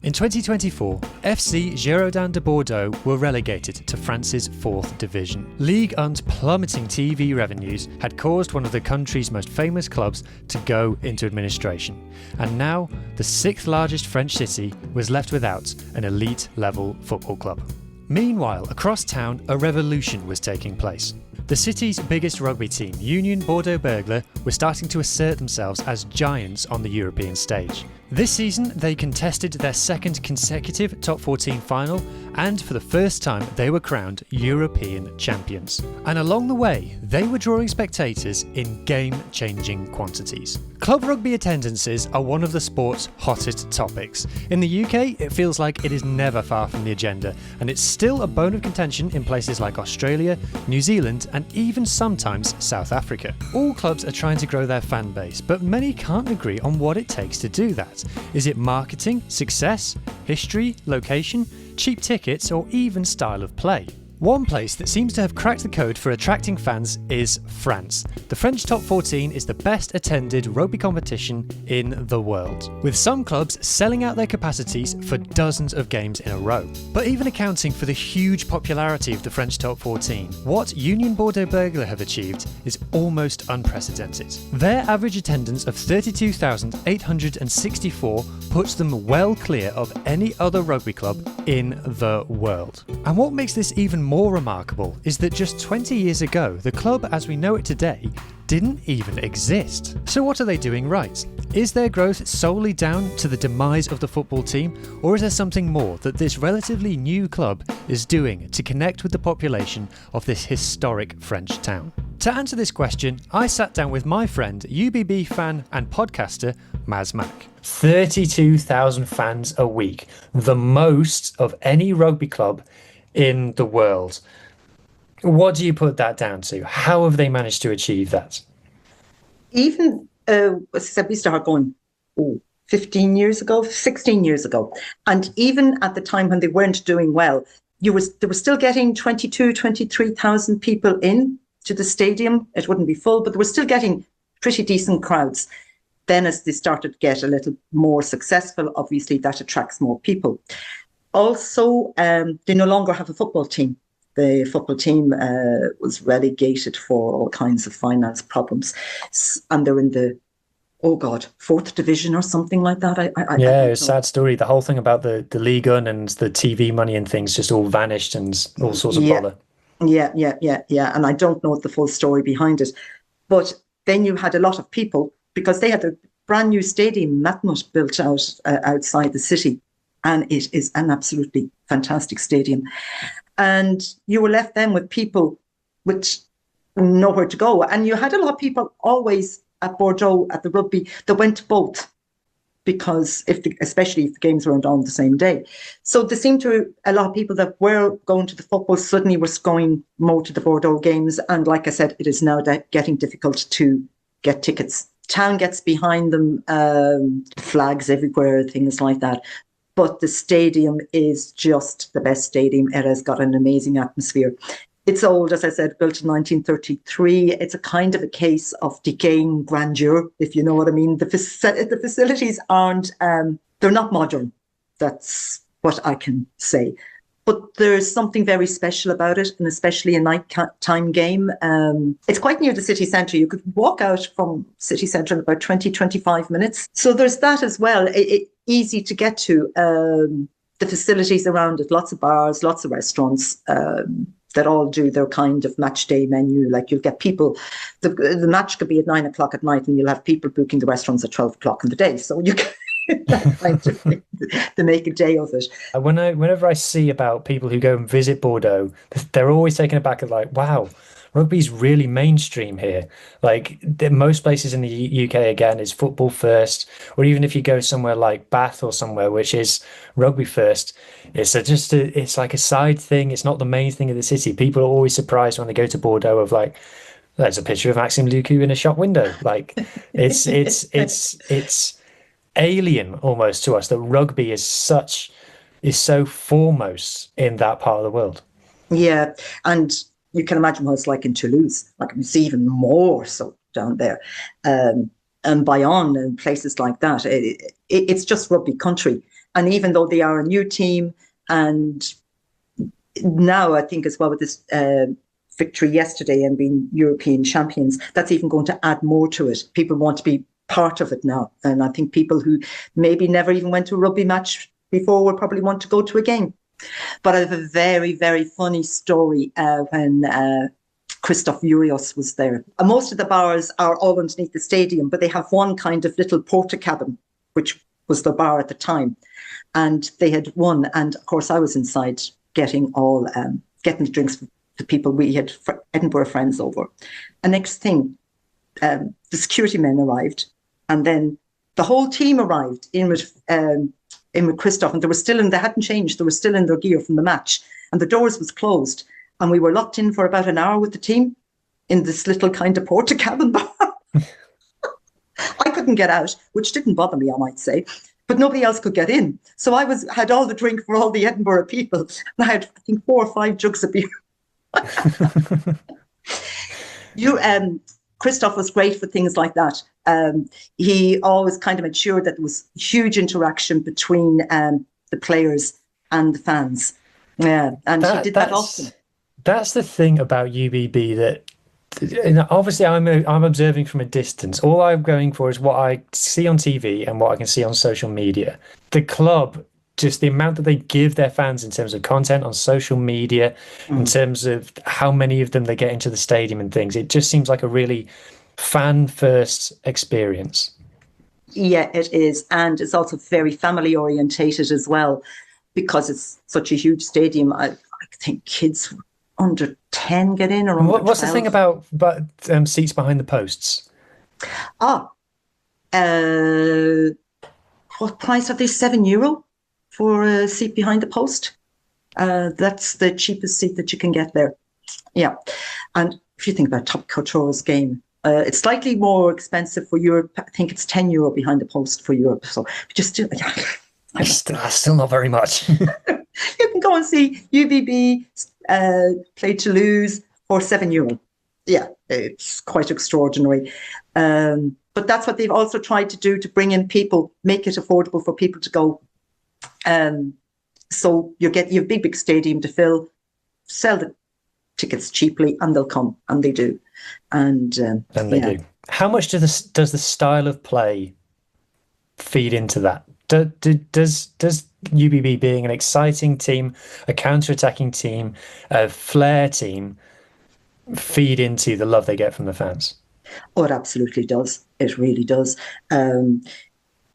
In 2024, FC Girondins de Bordeaux were relegated to France's 4th division. Ligue 1's plummeting TV revenues had caused one of the country's most famous clubs to go into administration, and now the 6th largest French city was left without an elite-level football club. Meanwhile, across town, a revolution was taking place. The city's biggest rugby team, Union Bordeaux-Begles, were starting to assert themselves as giants on the European stage. This season, they contested their second consecutive top 14 final, and for the first time, they were crowned European champions. And along the way, they were drawing spectators in game-changing quantities. Club rugby attendances are one of the sport's hottest topics. In the UK, it feels like it is never far from the agenda, and it's still a bone of contention in places like Australia, New Zealand, and even sometimes South Africa. All clubs are trying to grow their fan base, but many can't agree on what it takes to do that. Is it marketing, success, history, location, cheap tickets, or even style of play? One place that seems to have cracked the code for attracting fans is France. The French Top 14 is the best attended rugby competition in the world, with some clubs selling out their capacities for dozens of games in a row. But even accounting for the huge popularity of the French Top 14, what Union Bordeaux-Begles have achieved is almost unprecedented. Their average attendance of 32,864 puts them well clear of any other rugby club in the world. And what makes this even more remarkable is that just 20 years ago, the club as we know it today didn't even exist. So what are they doing right? Is their growth solely down to the demise of the football team, or is there something more that this relatively new club is doing to connect with the population of this historic French town? To answer this question, I sat down with my friend, UBB fan and podcaster, Maz Mc. 32,000 fans a week, the most of any rugby club in the world. What do you put that down to? How have they managed to achieve that? Even, we started going 15 years ago, 16 years ago. And even at the time when they weren't doing well, they were still getting 23,000 people in to the stadium. It wouldn't be full, but they were still getting pretty decent crowds. Then as they started to get a little more successful, obviously that attracts more people. Also, they no longer have a football team. The football team was relegated for all kinds of finance problems. And they're in the, 4th division or something like that. It was a sad story. The whole thing about the Ligue 1 and the TV money and things just all vanished and all sorts of bother. Yeah. And I don't know the full story behind it. But then you had a lot of people, because they had a brand new stadium, Maz Mc, built out outside the city. And it is an absolutely fantastic stadium. And you were left then with people with nowhere to go. And you had a lot of people always at Bordeaux, at the rugby, that went to both, because especially if the games were on the same day. So there seemed to a lot of people that were going to the football suddenly were going more to the Bordeaux games. And like I said, it is now getting difficult to get tickets. Town gets behind them, flags everywhere, things like that. But the stadium is just the best stadium. It has got an amazing atmosphere. It's old, as I said, built in 1933. It's a kind of a case of decaying grandeur, if you know what I mean. The facilities aren't, they're not modern. That's what I can say. But there's something very special about it, and especially a nighttime game. It's quite near the city centre. You could walk out from city centre in about 20-25 minutes. So there's that as well. Easy to get to. The facilities around it, lots of bars, lots of restaurants that all do their kind of match day menu. Like you'll get people, the match could be at 9 o'clock at night, and you'll have people booking the restaurants at 12 o'clock in the day. So you can to make a day of it. Whenever I see about people who go and visit Bordeaux, they're always taken aback of like, wow, rugby's really mainstream here. Like most places in the UK, again, is football first, or even if you go somewhere like Bath or somewhere which is rugby first, it's like a side thing. It's not the main thing of the city. People are always surprised when they go to Bordeaux of like, there's a picture of Maxime Lucu in a shop window. Like it's alien almost to us that rugby is so foremost in that part of the world. Yeah, and you can imagine what it's like in Toulouse. Like it's even more so down there, and Bayonne and places like that. It's just rugby country. And even though they are a new team, and now I think as well with this victory yesterday and being European champions, that's even going to add more to it. People want to be part of it now. And I think people who maybe never even went to a rugby match before will probably want to go to a game. But I have a very, very funny story when Christoph Urios was there. And most of the bars are all underneath the stadium, but they have one kind of little porta cabin, which was the bar at the time. And they had won. And of course, I was inside getting the drinks for the people. We had Edinburgh friends over. And next thing, the security men arrived. And then the whole team arrived in with Christoph. And they hadn't changed. They were still in their gear from the match. And the doors was closed. And we were locked in for about an hour with the team in this little kind of porta cabin bar. I couldn't get out, which didn't bother me, I might say, but nobody else could get in. So I had all the drink for all the Edinburgh people. And I had, I think, 4 or 5 jugs of beer. Christoph was great for things like that. He always kind of made sure that there was huge interaction between the players and the fans. Yeah, and he did that often. That's the thing about UBB that, obviously, I'm observing from a distance. All I'm going for is what I see on TV and what I can see on social media. The club, just the amount that they give their fans in terms of content on social media, in terms of how many of them they get into the stadium and things, it just seems like a really fan-first experience. Yeah, it is. And it's also very family-orientated as well, because it's such a huge stadium. I think kids under 10 get in, or under 12. What's the thing about seats behind the posts? What price are they? €7 for a seat behind the post. That's the cheapest seat that you can get there. Yeah. And if you think about Top Couture's game, it's slightly more expensive for Europe. I think it's €10 behind the post for Europe. So just do it. Still not very much. You can go and see UBB play Toulouse for €7. Yeah, it's quite extraordinary. But that's what they've also tried to do, to bring in people, make it affordable for people to go. So you have a big stadium to fill, sell the tickets cheaply, and they'll come, and they do. And they do. How much does the style of play feed into that? Does UBB, being an exciting team, a counter-attacking team, a flair team, feed into the love they get from the fans? Oh, it absolutely does. It really does.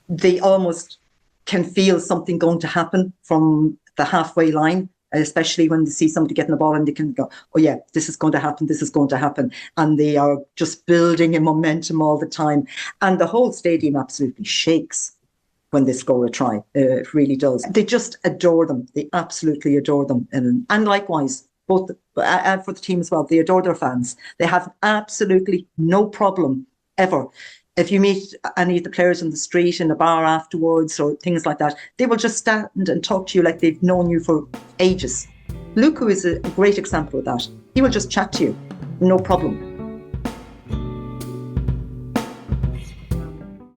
They almost can feel something going to happen from the halfway line, especially when they see somebody getting the ball and they can go, oh yeah, this is going to happen, this is going to happen. And they are just building a momentum all the time. And the whole stadium absolutely shakes when they score a try. It really does. They just adore them. They absolutely adore them. And likewise, both and for the team as well, they adore their fans. They have absolutely no problem ever. If you meet any of the players on the street, in a bar afterwards or things like that, they will just stand and talk to you like they've known you for ages. Lucu is a great example of that. He will just chat to you, no problem.